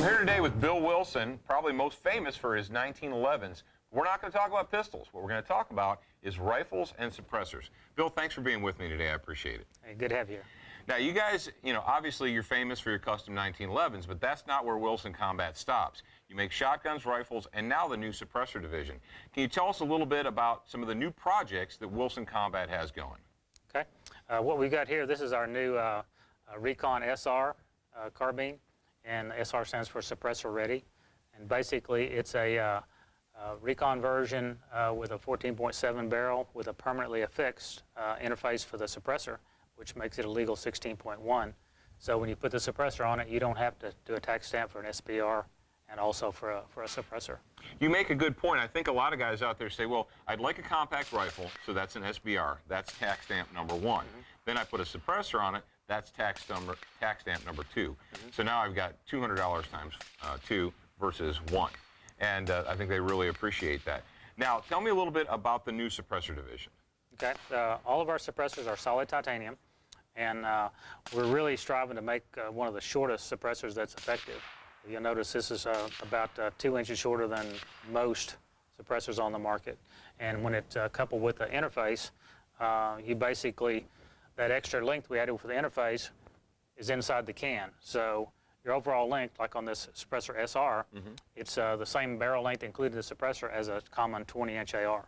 I'm here today with Bill Wilson, probably most famous for his 1911s. We're not going to talk about pistols. What we're going to talk about is rifles and suppressors. Bill, thanks for being with me today. I appreciate it. Hey, good to have you here. Now, you guys, obviously you're famous for your custom 1911s, but that's not where Wilson Combat stops. You make shotguns, rifles, and now the new suppressor division. Can you tell us a little bit about some of the new projects that Wilson Combat has going? Okay. What we've got here, this is our new Recon Sr Carbine, and SR stands for Suppressor Ready. And basically, it's a Recon version with a 14.7 barrel with a permanently affixed interface for the suppressor, which makes it a legal 16.1. So when you put the suppressor on it, you don't have to do a tax stamp for an SBR and also for a suppressor. You make a good point. I think a lot of guys out there say, well, I'd like a compact rifle, so that's an SBR. That's tax stamp number one. Then I put a suppressor on it. That's tax stamp number two. So now I've got $200 times 2 versus 1. And I think they really appreciate that. Now, tell me a little bit about the new suppressor division. Okay. All of our suppressors are solid titanium, and we're really striving to make one of the shortest suppressors that's effective. You'll notice this is about 2 inches shorter than most suppressors on the market. And when it's coupled with the interface, you basically, that extra length we added for the interface is inside the can. So your overall length, like on this suppressor SR, it's the same barrel length including the suppressor as a common 20-inch AR.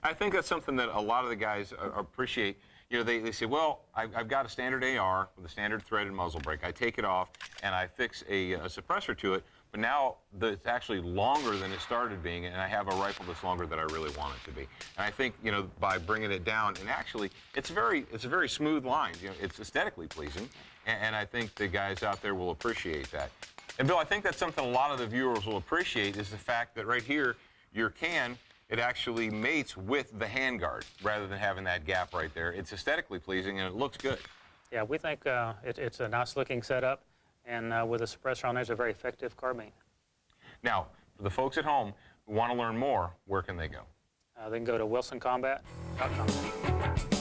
I think that's something that a lot of the guys appreciate. They say, well, I've got a standard AR with a standard threaded muzzle brake. I take it off and I fix a suppressor to it, but now it's actually longer than it started being, and I have a rifle that's longer than I really want it to be. And I think, by bringing it down, and actually, it's a very smooth line. It's aesthetically pleasing, and I think the guys out there will appreciate that. And Bill, I think that's something a lot of the viewers will appreciate is the fact that right here, your can, it actually mates with the handguard rather than having that gap right there. It's aesthetically pleasing and it looks good. Yeah, we think it's a nice looking setup, and with a suppressor on there, it's a very effective carbine. Now, for the folks at home who want to learn more, where can they go? They can go to wilsoncombat.com.